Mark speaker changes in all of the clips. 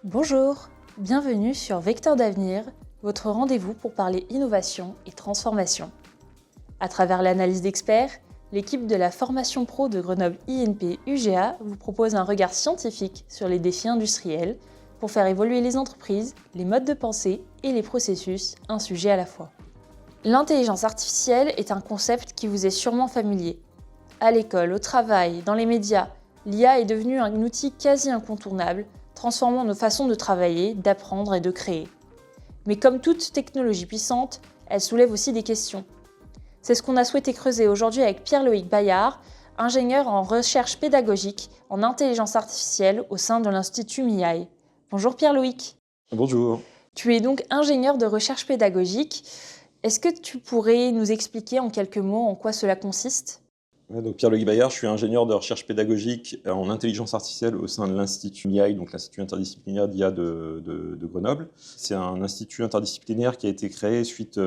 Speaker 1: Bonjour, bienvenue sur Vecteur d'avenir, votre rendez-vous pour parler innovation et transformation. À travers l'analyse d'experts, l'équipe de la formation pro de Grenoble INP UGA vous propose un regard scientifique sur les défis industriels pour faire évoluer les entreprises, les modes de pensée et les processus, un sujet à la fois. L'intelligence artificielle est un concept qui vous est sûrement familier. À l'école, au travail, dans les médias, l'IA est devenue un outil quasi incontournable, transformant nos façons de travailler, d'apprendre et de créer. Mais comme toute technologie puissante, elle soulève aussi des questions. C'est ce qu'on a souhaité creuser aujourd'hui avec Pierre-Loïc Bayard, ingénieur en recherche pédagogique en intelligence artificielle au sein de l'Institut MIAI. Bonjour Pierre-Loïc.
Speaker 2: Bonjour.
Speaker 1: Tu es donc ingénieur de recherche pédagogique. Est-ce que tu pourrais nous expliquer en quelques mots en quoi cela consiste ?
Speaker 2: Donc Pierre-Loïc Bayard, je suis ingénieur de recherche pédagogique en intelligence artificielle au sein de l'Institut MIAI, donc l'Institut interdisciplinaire d'IA de Grenoble. C'est un institut interdisciplinaire qui a été créé suite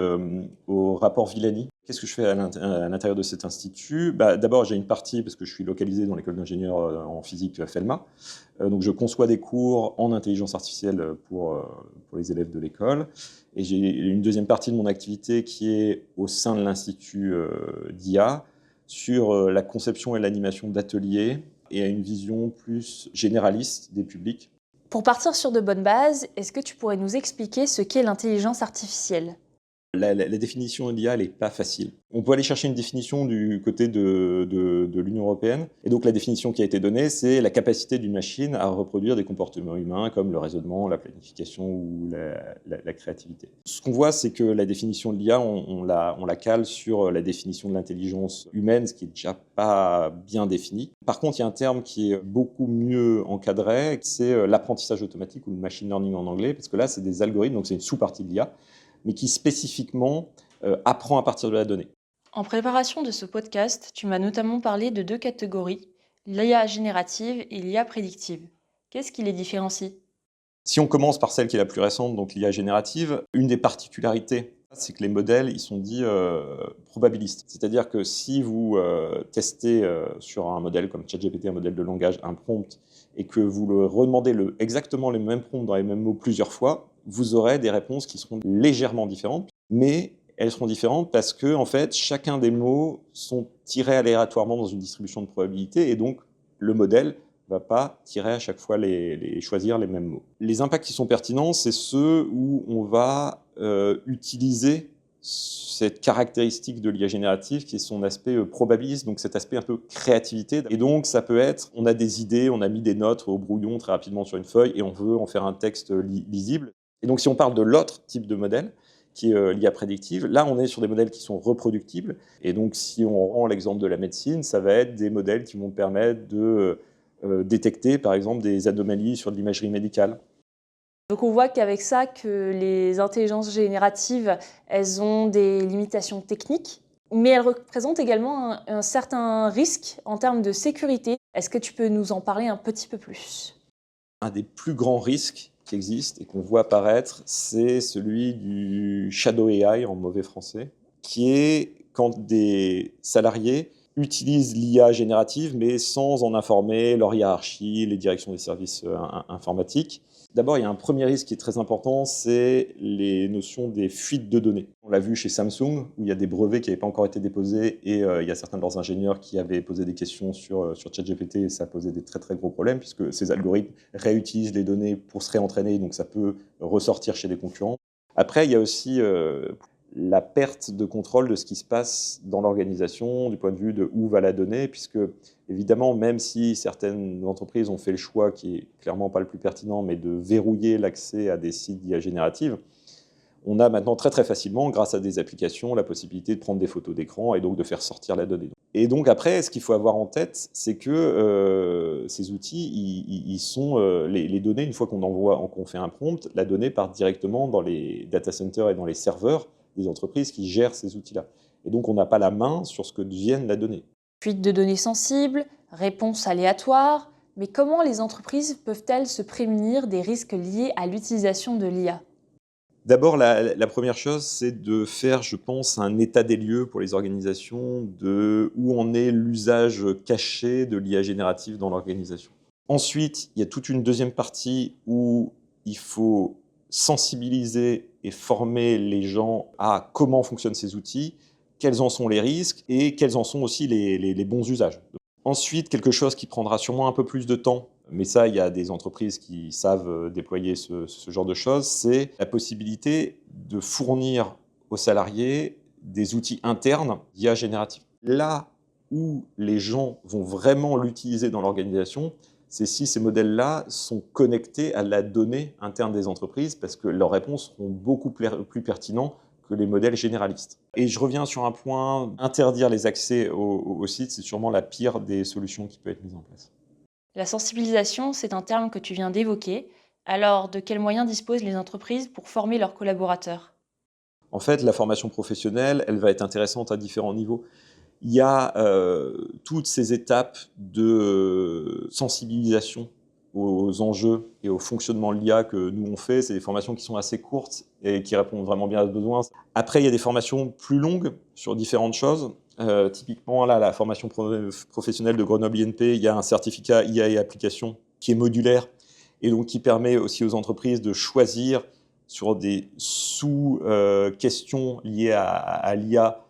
Speaker 2: au rapport Villani. Qu'est-ce que je fais à l'intérieur de cet institut ? D'abord, j'ai une partie, parce que je suis localisé dans l'école d'ingénieurs en physique FELMA. Donc je conçois des cours en intelligence artificielle pour les élèves de l'école. Et j'ai une deuxième partie de mon activité qui est au sein de l'Institut d'IA, sur la conception et l'animation d'ateliers et à une vision plus généraliste des publics.
Speaker 1: Pour partir sur de bonnes bases, est-ce que tu pourrais nous expliquer ce qu'est l'intelligence artificielle ?
Speaker 2: La définition de l'IA, elle n'est pas facile. On peut aller chercher une définition du côté de l'Union européenne. Et donc la définition qui a été donnée, c'est la capacité d'une machine à reproduire des comportements humains comme le raisonnement, la planification ou la créativité. Ce qu'on voit, c'est que la définition de l'IA, on la cale sur la définition de l'intelligence humaine, ce qui n'est déjà pas bien défini. Par contre, il y a un terme qui est beaucoup mieux encadré, c'est l'apprentissage automatique ou le machine learning en anglais, parce que là, c'est des algorithmes, donc c'est une sous-partie de l'IA, mais qui spécifiquement apprend à partir de la donnée.
Speaker 1: En préparation de ce podcast, tu m'as notamment parlé de deux catégories, l'IA générative et l'IA prédictive. Qu'est-ce qui les différencie ?
Speaker 2: Si on commence par celle qui est la plus récente, donc l'IA générative, une des particularités, c'est que les modèles, ils sont dits probabilistes. C'est-à-dire que si vous testez sur un modèle comme ChatGPT, un modèle de langage, un prompt, et que vous le redemandez exactement les mêmes prompts dans les mêmes mots plusieurs fois, vous aurez des réponses qui seront légèrement différentes, mais elles seront différentes parce que, en fait, chacun des mots sont tirés aléatoirement dans une distribution de probabilité, et donc le modèle ne va pas tirer à chaque fois choisir les mêmes mots. Les impacts qui sont pertinents, c'est ceux où on va utiliser cette caractéristique de l'IA générative qui est son aspect probabiliste, donc cet aspect un peu créativité. Et donc ça peut être, on a des idées, on a mis des notes au brouillon très rapidement sur une feuille et on veut en faire un texte lisible. Et donc si on parle de l'autre type de modèle, qui est l'IA prédictive, là on est sur des modèles qui sont reproductibles. Et donc si on rend l'exemple de la médecine, ça va être des modèles qui vont permettre de détecter par exemple des anomalies sur de l'imagerie médicale.
Speaker 1: Donc on voit qu'avec ça, que les intelligences génératives, elles ont des limitations techniques, mais elles représentent également un certain risque en termes de sécurité. Est-ce que tu peux nous en parler un petit peu plus ?
Speaker 2: Un des plus grands risques qui existent et qu'on voit apparaître, c'est celui du shadow AI en mauvais français, qui est quand des salariés utilisent l'IA générative, mais sans en informer leur hiérarchie, les directions des services informatiques. D'abord, il y a un premier risque qui est très important, c'est les notions des fuites de données. On l'a vu chez Samsung, où il y a des brevets qui n'avaient pas encore été déposés, et il y a certains de leurs ingénieurs qui avaient posé des questions sur ChatGPT, et ça a posé des très très gros problèmes, puisque ces algorithmes réutilisent les données pour se réentraîner, donc ça peut ressortir chez des concurrents. Après, il y a aussi la perte de contrôle de ce qui se passe dans l'organisation, du point de vue de où va la donnée, puisque évidemment, même si certaines entreprises ont fait le choix, qui est clairement pas le plus pertinent, mais de verrouiller l'accès à des sites d'IA générative, on a maintenant très très facilement, grâce à des applications, la possibilité de prendre des photos d'écran et donc de faire sortir la donnée. Et donc après, ce qu'il faut avoir en tête, c'est que ces outils, ils sont les données, une fois qu'on fait un prompt, la donnée part directement dans les data centers et dans les serveurs des entreprises qui gèrent ces outils-là. Et donc on n'a pas la main sur ce que devienne la donnée.
Speaker 1: Fuite de données sensibles, réponses aléatoires, mais comment les entreprises peuvent-elles se prémunir des risques liés à l'utilisation de l'IA ?
Speaker 2: D'abord, la première chose, c'est de faire, je pense, un état des lieux pour les organisations de où en est l'usage caché de l'IA générative dans l'organisation. Ensuite, il y a toute une deuxième partie où il faut sensibiliser et former les gens à comment fonctionnent ces outils, quels en sont les risques et quels en sont aussi les bons usages. Ensuite, quelque chose qui prendra sûrement un peu plus de temps, mais ça, il y a des entreprises qui savent déployer ce genre de choses, c'est la possibilité de fournir aux salariés des outils internes d'IA générative. Là où les gens vont vraiment l'utiliser dans l'organisation, c'est si ces modèles-là sont connectés à la donnée interne des entreprises, parce que leurs réponses seront beaucoup plus pertinentes que les modèles généralistes. Et je reviens sur un point, interdire les accès au site, c'est sûrement la pire des solutions qui peut être mise en place.
Speaker 1: La sensibilisation, c'est un terme que tu viens d'évoquer. Alors, de quels moyens disposent les entreprises pour former leurs collaborateurs ?
Speaker 2: En fait, la formation professionnelle, elle va être intéressante à différents niveaux. Il y a toutes ces étapes de sensibilisation aux enjeux et au fonctionnement de l'IA que nous on fait. C'est des formations qui sont assez courtes et qui répondent vraiment bien à ce besoin. Après, il y a des formations plus longues sur différentes choses. Typiquement, là, la formation professionnelle de Grenoble INP, il y a un certificat IA et application qui est modulaire et donc qui permet aussi aux entreprises de choisir sur des sous-questions liées à l'IA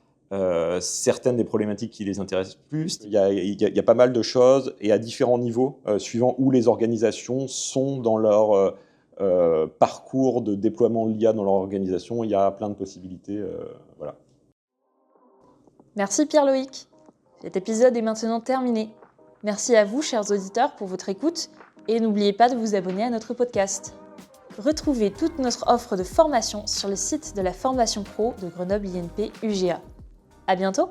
Speaker 2: certaines des problématiques qui les intéressent plus. Il y a pas mal de choses et à différents niveaux, suivant où les organisations sont dans leur parcours de déploiement de l'IA dans leur organisation. Il y a plein de possibilités. Voilà.
Speaker 1: Merci Pierre-Loïc. Cet épisode est maintenant terminé. Merci à vous, chers auditeurs, pour votre écoute et n'oubliez pas de vous abonner à notre podcast. Retrouvez toute notre offre de formation sur le site de la formation pro de Grenoble INP UGA. À bientôt!